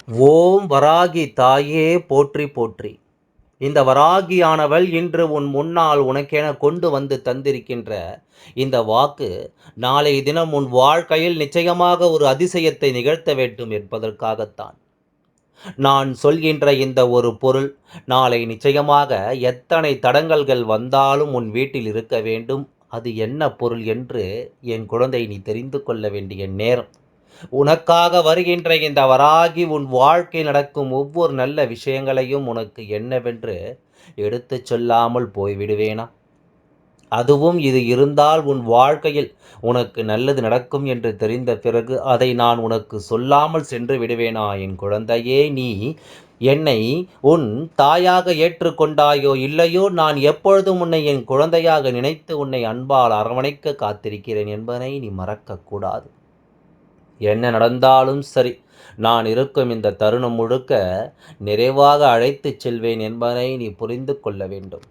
ஓம் வராகி தாயே போற்றி போற்றி. இந்த வராகியானவள் இன்று உன் முன்னால் உனக்கென கொண்டு வந்து தந்திருக்கின்ற இந்த வாக்கு நாளை தினம் உன் வாழ்க்கையில் நிச்சயமாக ஒரு அதிசயத்தை நிகழ்த்த வேண்டும் என்பதற்காகத்தான். நான் சொல்கின்ற இந்த ஒரு பொருள் நாளை நிச்சயமாக எத்தனை தடங்கல்கள் வந்தாலும் உன் வீட்டில் இருக்க வேண்டும். அது என்ன பொருள் என்று என் குழந்தை நீ தெரிந்து கொள்ள வேண்டிய நேரம். உனக்காக வருகின்ற இந்த வராகி உன் வாழ்க்கையில் நடக்கும் ஒவ்வொரு நல்ல விஷயங்களையும் உனக்கு என்னவென்று எடுத்துச் சொல்லாமல் போய்விடுவேனா? அதுவும் இது இருந்தால் உன் வாழ்க்கையில் உனக்கு நல்லது நடக்கும் என்று தெரிந்த பிறகு அதை நான் உனக்கு சொல்லாமல் சென்று விடுவேனா? என் குழந்தையே, நீ என்னை உன் தாயாக ஏற்றுக்கொண்டாயோ இல்லையோ, நான் எப்பொழுதும் உன்னை என் குழந்தையாக நினைத்து உன்னை அன்பால் அரவணைக்க காத்திருக்கிறேன் என்பதை நீ மறக்கக்கூடாது. என்ன நடந்தாலும் சரி, நான் இருக்கும் இந்த தருணம் முழுக்க நிறைவாக அழைத்துச் செல்வேன் என்பதை நீ புரிந்து கொள்ள வேண்டும்.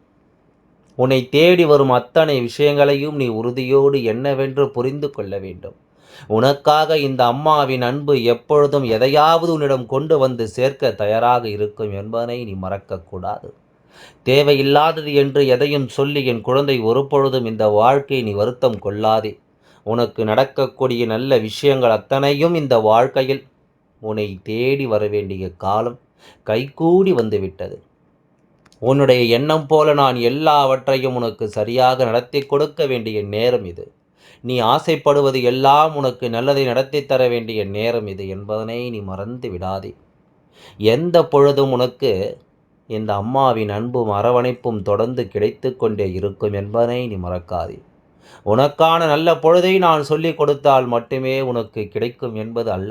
உன்னை தேடி வரும் அத்தனை விஷயங்களையும் நீ உறுதியோடு என்னவென்று புரிந்து கொள்ள வேண்டும். உனக்காக இந்த அம்மாவின் அன்பு எப்பொழுதும் எதையாவது உன்னிடம் கொண்டு வந்து சேர்க்க தயாராக இருக்கும் என்பதை நீ மறக்கக்கூடாது. தேவையில்லாதது என்று எதையும் சொல்லி என் குழந்தை ஒருபொழுதும் இந்த வாழ்க்கையை நீ வருத்தம் கொள்ளாதே. உனக்கு நடக்கக்கூடிய நல்ல விஷயங்கள் அத்தனையும் இந்த வாழ்க்கையில் உன்னை தேடி வர வேண்டிய காலம் கைகூடி வந்துவிட்டது. உன்னுடைய எண்ணம் போல நான் எல்லாவற்றையும் உனக்கு சரியாக நடத்தி கொடுக்க வேண்டிய நேரம் இது. நீ ஆசைப்படுவது எல்லாம் உனக்கு நல்லதை நடத்தி தர வேண்டிய நேரம் இது என்பதனை நீ மறந்து விடாதே. எந்த பொழுதும் உனக்கு இந்த அம்மாவின் அன்பும் அரவணைப்பும் தொடர்ந்து கிடைத்து கொண்டே இருக்கும் என்பதனை நீ மறக்காதே. உனக்கான நல்ல பொழுதை நான் சொல்லிக் கொடுத்தால் மட்டுமே உனக்கு கிடைக்கும் என்பது அல்ல.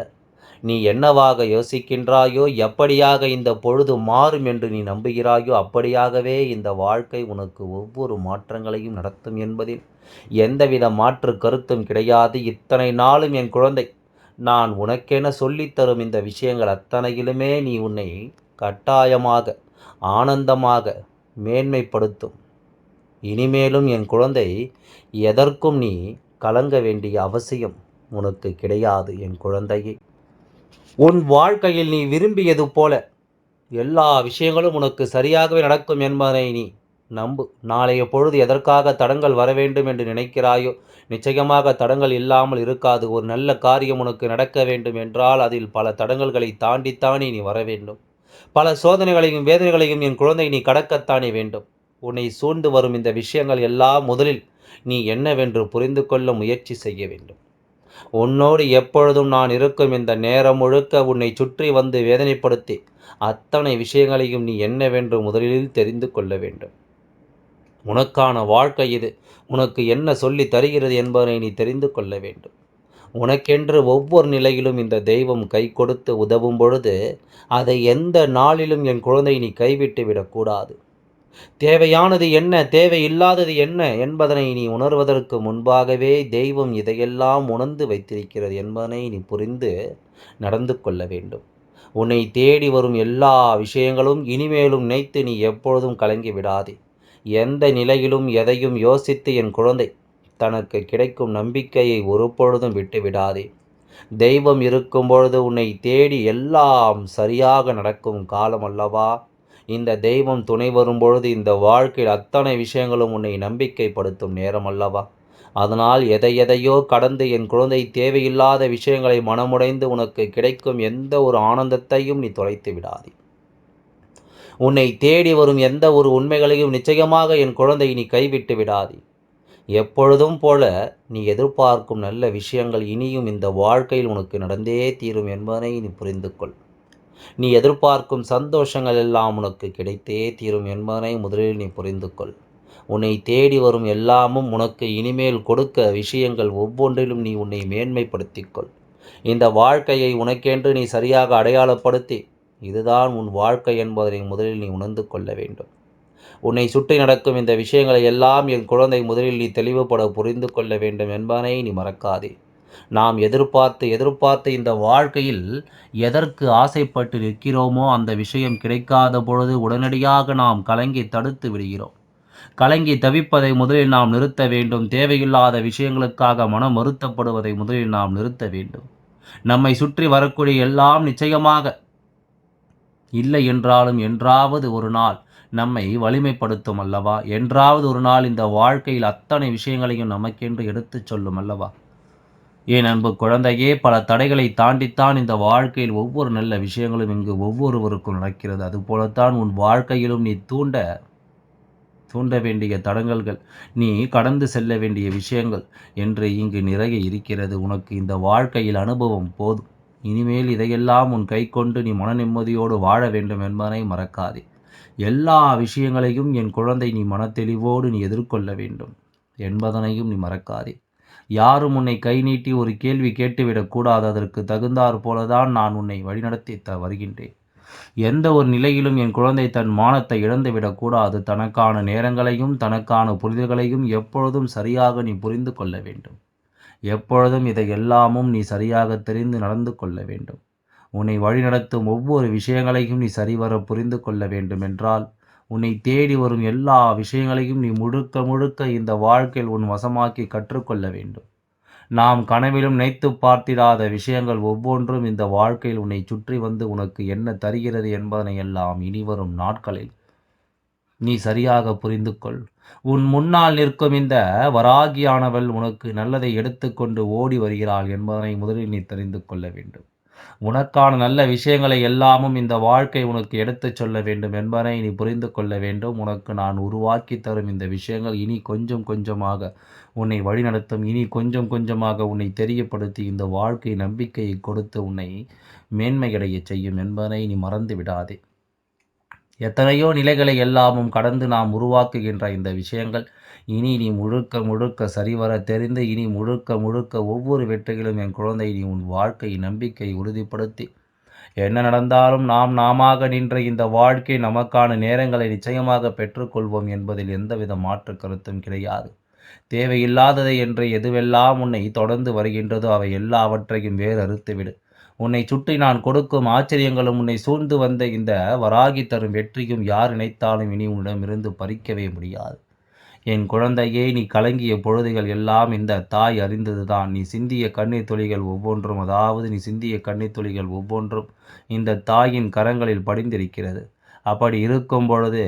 நீ என்னவாக யோசிக்கின்றாயோ, எப்படியாக இந்த பொழுது மாறும் என்று நீ நம்புகிறாயோ, அப்படியாகவே இந்த வாழ்க்கை உனக்கு ஒவ்வொரு மாற்றங்களையும் நடத்தும் என்பதில் எந்தவித மாற்று கருத்தும் கிடையாது. இத்தனை நாளும் என் குழந்தை, நான் உனக்கென சொல்லித்தரும் இந்த விஷயங்கள் அத்தனையிலுமே நீ உன்னை கட்டாயமாக ஆனந்தமாக மேன்மைப்படுத்தும். இனிமேலும் என் குழந்தை, எதற்கும் நீ கலங்க வேண்டிய அவசியம் உனக்கு கிடையாது. என் குழந்தையே, உன் வாழ்க்கையில் நீ விரும்பியது போல எல்லா விஷயங்களும் உனக்கு சரியாகவே நடக்கும் என்பதை நீ நம்பு. நாளைய பொழுது எதற்காக தடங்கள் வர வேண்டும் என்று நினைக்கிறாயோ, நிச்சயமாக தடங்கள் இல்லாமல் இருக்காது. ஒரு நல்ல காரியம் உனக்கு நடக்க வேண்டும் என்றால் அதில் பல தடங்கல்களை தாண்டித்தானே நீ வர வேண்டும். பல சோதனைகளையும் வேதனைகளையும் என் குழந்தை நீ கடக்கத்தானே வேண்டும். உன்னை சூழ்ந்து வரும் இந்த விஷயங்கள் எல்லாம் முதலில் நீ என்னவென்று புரிந்து கொள்ள முயற்சி செய்ய வேண்டும். உன்னோடு எப்பொழுதும் நான் இருக்கும் இந்த நேரம் முழுக்க உன்னை சுற்றி வந்து வேதனைப்படுத்தி அத்தனை விஷயங்களையும் நீ என்னவென்று முதலில் தெரிந்து கொள்ள வேண்டும். உனக்கான வாழ்க்கை இது. உனக்கு என்ன சொல்லி தருகிறது என்பதை நீ தெரிந்து கொள்ள வேண்டும். உனக்கென்று ஒவ்வொரு நிலையிலும் இந்த தெய்வம் கை கொடுத்து உதவும் பொழுது அதை எந்த நாளிலும் என் குழந்தை நீ கைவிட்டு விடக்கூடாது. தேவையானது என்ன, தேவையில்லாதது என்ன என்பதனை நீ உணர்வதற்கு முன்பாகவே தெய்வம் இதையெல்லாம் உணர்ந்து வைத்திருக்கிறது என்பதனை நீ புரிந்து நடந்து கொள்ள வேண்டும். உன்னை தேடி வரும் எல்லா விஷயங்களும் இனிமேலும் நினைத்து நீ எப்பொழுதும் கலங்கி விடாதே. எந்த நிலையிலும் எதையும் யோசித்து என் குழந்தை தனக்கு கிடைக்கும் நம்பிக்கையை ஒருபொழுதும் விட்டு விடாதே. தெய்வம் இருக்கும் பொழுது உன்னை தேடி எல்லாம் சரியாக நடக்கும் காலம் அல்லவா? இந்த தெய்வம் துணை வரும்பொழுது இந்த வாழ்க்கையில் அத்தனை விஷயங்களும் உன்னை நம்பிக்கைப்படுத்தும் நேரம் அல்லவா? அதனால் எதையோ கடந்து என் குழந்தை தேவையில்லாத விஷயங்களை மனமுடைந்து உனக்கு கிடைக்கும் எந்த ஒரு ஆனந்தத்தையும் நீ தொலைத்து விடாதே. உன்னை தேடி வரும் எந்த ஒரு உண்மைகளையும் நிச்சயமாக என் குழந்தை நீ கைவிட்டு விடாதே. எப்பொழுதும் போல நீ எதிர்பார்க்கும் நல்ல விஷயங்கள் இனியும் இந்த வாழ்க்கையில் உனக்கு நடந்தே தீரும் என்பதை நீ புரிந்து கொள். நீ எதிர்பார்க்கும் சந்தோஷங்கள் எல்லாம் உனக்கு கிடைத்தே தீரும் என்பதனை முதலில் நீ புரிந்து கொள். உன்னை தேடி வரும் எல்லாமும் உனக்கு இனிமேல் கொடுக்க விஷயங்கள் ஒவ்வொன்றிலும் நீ உன்னை மேன்மைப்படுத்திக்கொள். இந்த வாழ்க்கையை உனக்கென்று நீ சரியாக அடையாளப்படுத்தி இதுதான் உன் வாழ்க்கை என்பதனை முதலில் நீ உணர்ந்து கொள்ள வேண்டும். உன்னை சுற்றி நடக்கும் இந்த விஷயங்களை எல்லாம் என் குழந்தை முதலில் நீ தெளிவுபட புரிந்து கொள்ள வேண்டும் என்பதனை நீ மறக்காதே. நாம் எதிர்பார்த்து இந்த வாழ்க்கையில் எதற்கு ஆசைப்பட்டு நிற்கிறோமோ அந்த விஷயம் கிடைக்காத பொழுது உடனடியாக நாம் கலங்கி தடுத்து விடுகிறோம். கலங்கி தவிப்பதை முதலில் நாம் நிறுத்த வேண்டும். தேவையில்லாத விஷயங்களுக்காக மனம் வருத்தப்படுவதை முதலில் நாம் நிறுத்த வேண்டும். நம்மை சுற்றி வரக்கூடிய எல்லாம் நிச்சயமாக இல்லை என்றாலும் என்றாவது ஒரு நாள் நம்மை வலிமைப்படுத்தும் அல்லவா? என்றாவது ஒரு நாள் இந்த வாழ்க்கையில் அத்தனை விஷயங்களையும் நமக்கென்று எடுத்துச் சொல்லும் அல்லவா? என் அன்பு குழந்தையே, பல தடைகளை தாண்டித்தான் இந்த வாழ்க்கையில் ஒவ்வொரு நல்ல விஷயங்களும் இங்கு ஒவ்வொருவருக்கும் நடக்கிறது. அதுபோலத்தான் உன் வாழ்க்கையிலும் நீ தூண்ட வேண்டிய தடங்கல்கள், நீ கடந்து செல்ல வேண்டிய விஷயங்கள் என்று இங்கு நிறைய இருக்கிறது. உனக்கு இந்த வாழ்க்கையில் அனுபவம் போதும். இனிமேல் இதையெல்லாம் உன் கைக்கொண்டு நீ மன நிம்மதியோடு வாழ வேண்டும் என்பதனை மறக்காதே. எல்லா விஷயங்களையும் என் குழந்தை நீ மனத்தெளிவோடு நீ எதிர்கொள்ள வேண்டும் என்பதனையும் நீ மறக்காதே. யாரும் உன்னை கை நீட்டி ஒரு கேள்வி கேட்டுவிடக் கூடாது. அதற்கு தகுந்தாற் போலதான் நான் உன்னை வழிநடத்தி வருகின்றேன். எந்த ஒரு நிலையிலும் என் குழந்தை தன் மானத்தை இழந்துவிடக் கூடாது. தனக்கான நேரங்களையும் தனக்கான புரிதல்களையும் எப்பொழுதும் சரியாக நீ புரிந்து கொள்ள வேண்டும். எப்பொழுதும் இதை எல்லாமும் நீ சரியாக தெரிந்து நடந்து கொள்ள வேண்டும். உன்னை வழிநடத்தும் ஒவ்வொரு விஷயங்களையும் நீ சரிவர புரிந்து கொள்ள வேண்டும் என்றால், உன்னை தேடி வரும் எல்லா விஷயங்களையும் நீ முழுக்க முழுக்க இந்த வாழ்க்கையில் உன் வசமாக்கி கற்றுக்கொள்ள வேண்டும். நாம் கனவிலும் நினைத்துப் பார்த்திராத விஷயங்கள் ஒவ்வொன்றும் இந்த வாழ்க்கையில் உன்னை சுற்றி வந்து உனக்கு என்ன தருகிறது என்பதனை எல்லாம் இனிவரும் நாட்களில் நீ சரியாக புரிந்து கொள். உன் முன்னால் நிற்கும் இந்த வராகியானவள் உனக்கு நல்லதை எடுத்துக்கொண்டு ஓடி வருகிறாள் என்பதனை முதலில் நீ தெரிந்து கொள்ள வேண்டும். உனக்கான நல்ல விஷயங்களை எல்லாமும் இந்த வாழ்க்கை உனக்கு எடுத்துச் சொல்ல வேண்டும் என்பதனை நீ புரிந்து கொள்ள வேண்டும். உனக்கு நான் உருவாக்கி தரும் இந்த விஷயங்கள் இனி கொஞ்சம் கொஞ்சமாக உன்னை வழிநடத்தும். இனி கொஞ்சம் கொஞ்சமாக உன்னை தெரியப்படுத்தி இந்த வாழ்க்கை நம்பிக்கையை கொடுத்து உன்னை மேன்மையடையச் செய்யும் என்பதனை நீ மறந்து விடாதே. எத்தனையோ நிலைகளை எல்லாமும் கடந்து நாம் உருவாக்குகின்ற இந்த விஷயங்கள் இனி நீ முழுக்க முழுக்க சரிவர தெரிந்து இனி முழுக்க முழுக்க ஒவ்வொரு வெற்றிகளும் என் குழந்தை நீ உன் வாழ்க்கை நம்பிக்கை உறுதிப்படுத்தி என்ன நடந்தாலும் நாமாக நின்ற இந்த வாழ்க்கை நமக்கான நேரங்களை நிச்சயமாக பெற்றுக்கொள்வோம் என்பதில் எந்தவித மாற்று கருத்தும் கிடையாது. தேவையில்லாததை என்று எதுவெல்லாம் உன்னை தொடர்ந்து வருகின்றதோ அவை எல்லாவற்றையும் வேறு அறுத்துவிடு. உன்னை சுற்றி நான் கொடுக்கும் ஆச்சரியங்களும் உன்னை சூழ்ந்து வந்த இந்த வராகி தரும் வெற்றியும் யார் நினைத்தாலும் இனி உன்னிடமிருந்து பறிக்கவே முடியாது. என் குழந்தையே, நீ கலங்கிய பொழுதுகள் எல்லாம் இந்த தாய் அறிந்ததுதான். நீ சிந்திய கண்ணீர் துளிகள் ஒவ்வொன்றும், அதாவது நீ சிந்திய கண்ணீர் துளிகள் ஒவ்வொன்றும் இந்த தாயின் கரங்களில் படிந்திருக்கிறது. அப்படி இருக்கும் பொழுது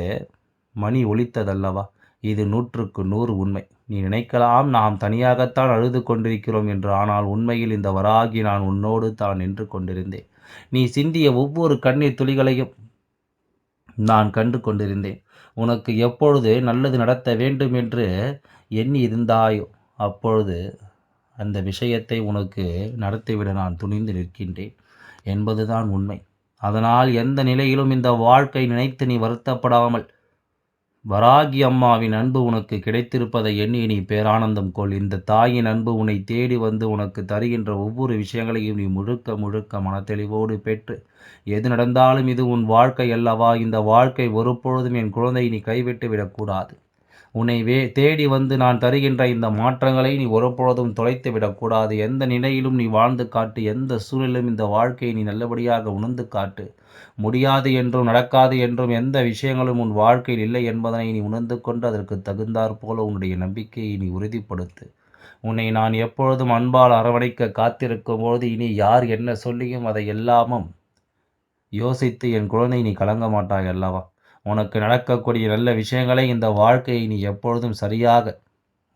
மணி ஒலித்ததல்லவா? இது 100க்கு 100 உண்மை. நீ நினைக்கலாம் நாம் தனியாகத்தான் அழுது கொண்டிருக்கிறோம் என்று. ஆனால் உண்மையில் இந்த வராகி நான் உன்னோடு தான் நின்று கொண்டிருந்தேன். நீ சிந்திய ஒவ்வொரு கண்ணீர் துளிகளையும் நான் கண்டு கொண்டிருந்தேன். உனக்கு எப்பொழுது நல்லது நடத்த வேண்டும் என்று எண்ணி இருந்தாயோ அப்பொழுது அந்த விஷயத்தை உனக்கு நடத்திவிட நான் துணிந்து நிற்கின்றேன் என்பதுதான் உண்மை. அதனால் எந்த நிலையிலும் இந்த வாழ்க்கை நினைத்து நீ வருத்தப்படாமல் வராகி அம்மாவின் அன்பு உனக்கு கிடைத்திருப்பதை எண்ணி நீ பேரானந்தம் கொள். இந்த தாயின் அன்பு உன்னை தேடி வந்து உனக்கு தருகின்ற ஒவ்வொரு விஷயங்களையும் நீ முழுக்க முழுக்க மனத்தெளிவோடு பெற்று எது நடந்தாலும் இது உன் வாழ்க்கை அல்லவா? இந்த வாழ்க்கை ஒருபொழுதும் என் குழந்தை நீ கைவிட்டு விடக்கூடாது. உன்னை தேடி வந்து நான் தருகின்ற இந்த மாற்றங்களை நீ ஒருபொழுதும் தொலைத்து விடக்கூடாது. எந்த நிலையிலும் நீ வாழ்ந்து காட்டு. எந்த சூழலிலும் இந்த வாழ்க்கையை நீ நல்லபடியாக உணர்ந்து காட்டு. முடியாது என்றும் நடக்காது என்றும் எந்த விஷயங்களும் உன் வாழ்க்கையில் இல்லை என்பதனை நீ உணர்ந்து கொண்டு அதற்கு தகுந்தாற் போல உன்னுடைய நம்பிக்கையை நீ உறுதிப்படுத்து. உன்னை நான் எப்பொழுதும் அன்பால் அரவணைக்க காத்திருக்கும் பொழுது இனி யார் என்ன சொல்லியும் அதை எல்லாமும் யோசித்து என் குழந்தை நீ கலங்க மாட்டாய் அல்லவா? உனக்கு நடக்கக்கூடிய நல்ல விஷயங்களை இந்த வாழ்க்கையை நீ எப்பொழுதும் சரியாக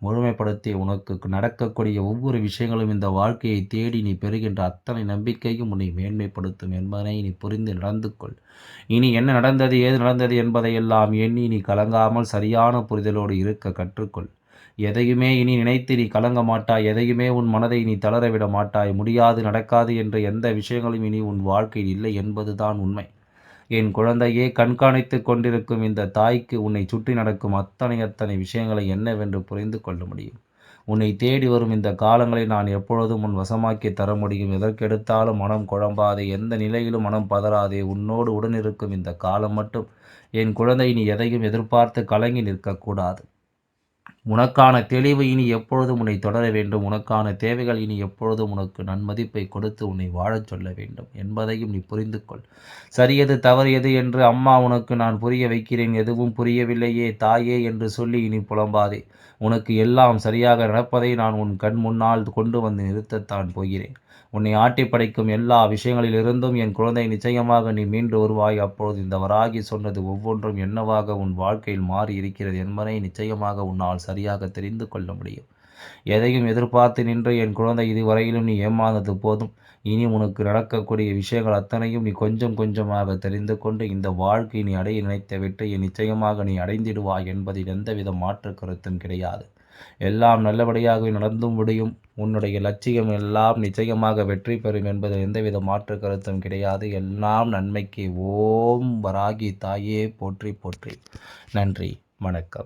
முழுமைப்படுத்தி உனக்கு நடக்கக்கூடிய ஒவ்வொரு விஷயங்களும் இந்த வாழ்க்கையை தேடி நீ பெறுகின்ற அத்தனை நம்பிக்கையும் உன்னை மேன்மைப்படுத்தும் என்பதனை நீ புரிந்து நடந்து கொள். இனி என்ன நடந்தது ஏது நடந்தது என்பதையெல்லாம் எண்ணி நீ கலங்காமல் சரியான புரிதலோடு இருக்க கற்றுக்கொள். எதையுமே இனி நினைத்து நீ கலங்க மாட்டாய். எதையுமே உன் மனதை நீ தளரவிட மாட்டாய். முடியாது நடக்காது என்ற எந்த விஷயங்களும் இனி உன் வாழ்க்கையில் இல்லை என்பதுதான் உண்மை. என் குழந்தையே, கண்காணித்து கொண்டிருக்கும் இந்த தாய்க்கு உன்னை சுற்றி நடக்கும் அத்தனை விஷயங்களை என்னவென்று புரிந்து கொள்ள முடியும். உன்னை தேடி வரும் இந்த காலங்களை நான் எப்பொழுதும் உன் வசமாக்கி தர முடியும். எதற்கெடுத்தாலும் மனம் குழம்பாதே. எந்த நிலையிலும் மனம் பதறாதே. உன்னோடு உடனிருக்கும் இந்த காலம் மட்டும் என் குழந்தை நீ எதையும் எதிர்பார்த்து கலங்கி நிற்கக்கூடாது. உனக்கான தெளிவு இனி எப்பொழுதும் உன்னை தொடர வேண்டும். உனக்கான தேவைகள் இனி எப்பொழுதும் உனக்கு நன்மதிப்பை கொடுத்து உன்னை வாழச் சொல்ல வேண்டும் என்பதையும் நீ புரிந்து கொள். சரியது தவறு எது என்று அம்மா உனக்கு நான் புரிய வைக்கிறேன். எதுவும் புரியவில்லையே தாயே என்று சொல்லி இனி புலம்பாதே. உனக்கு எல்லாம் சரியாக நடப்பதை நான் உன் கண் முன்னால் கொண்டு வந்து நிறுத்தத்தான் போகிறேன். உன்னை ஆட்டி படைக்கும் எல்லா விஷயங்களிலிருந்தும் என் குழந்தை நிச்சயமாக நீ மீண்டு வருவாய். அப்பொழுது இந்த வராகி சொன்னது ஒவ்வொன்றும் என்னவாக உன் வாழ்க்கையில் மாறி இருக்கிறது என்பதை நிச்சயமாக உன்னால் சரியாக தெரிந்து கொள்ள முடியும். எதையும் எதிர்பார்த்து நின்று என் குழந்தை இதுவரையிலும் நீ ஏமாந்தது போதும். இனி உனக்கு நடக்கக்கூடிய விஷயங்கள் அத்தனையும் நீ கொஞ்சம் கொஞ்சமாக தெரிந்து கொண்டு இந்த வாழ்க்கை நீ அடைய நினைத்த வெற்றியை நிச்சயமாக நீ அடைந்திடுவாய் என்பதில் எந்தவித மாற்று கருத்தும் கிடையாது. எல்லாம் நல்லபடியாகவே நடந்தும் முடியும். உன்னுடைய லட்சியம் எல்லாம் நிச்சயமாக வெற்றி பெறும் என்பதில் எந்தவித மாற்று கருத்தும் கிடையாது. எல்லாம் நன்மைக்கு. ஓம் வராகி தாயே போற்றி போற்றி. நன்றி, வணக்கம்.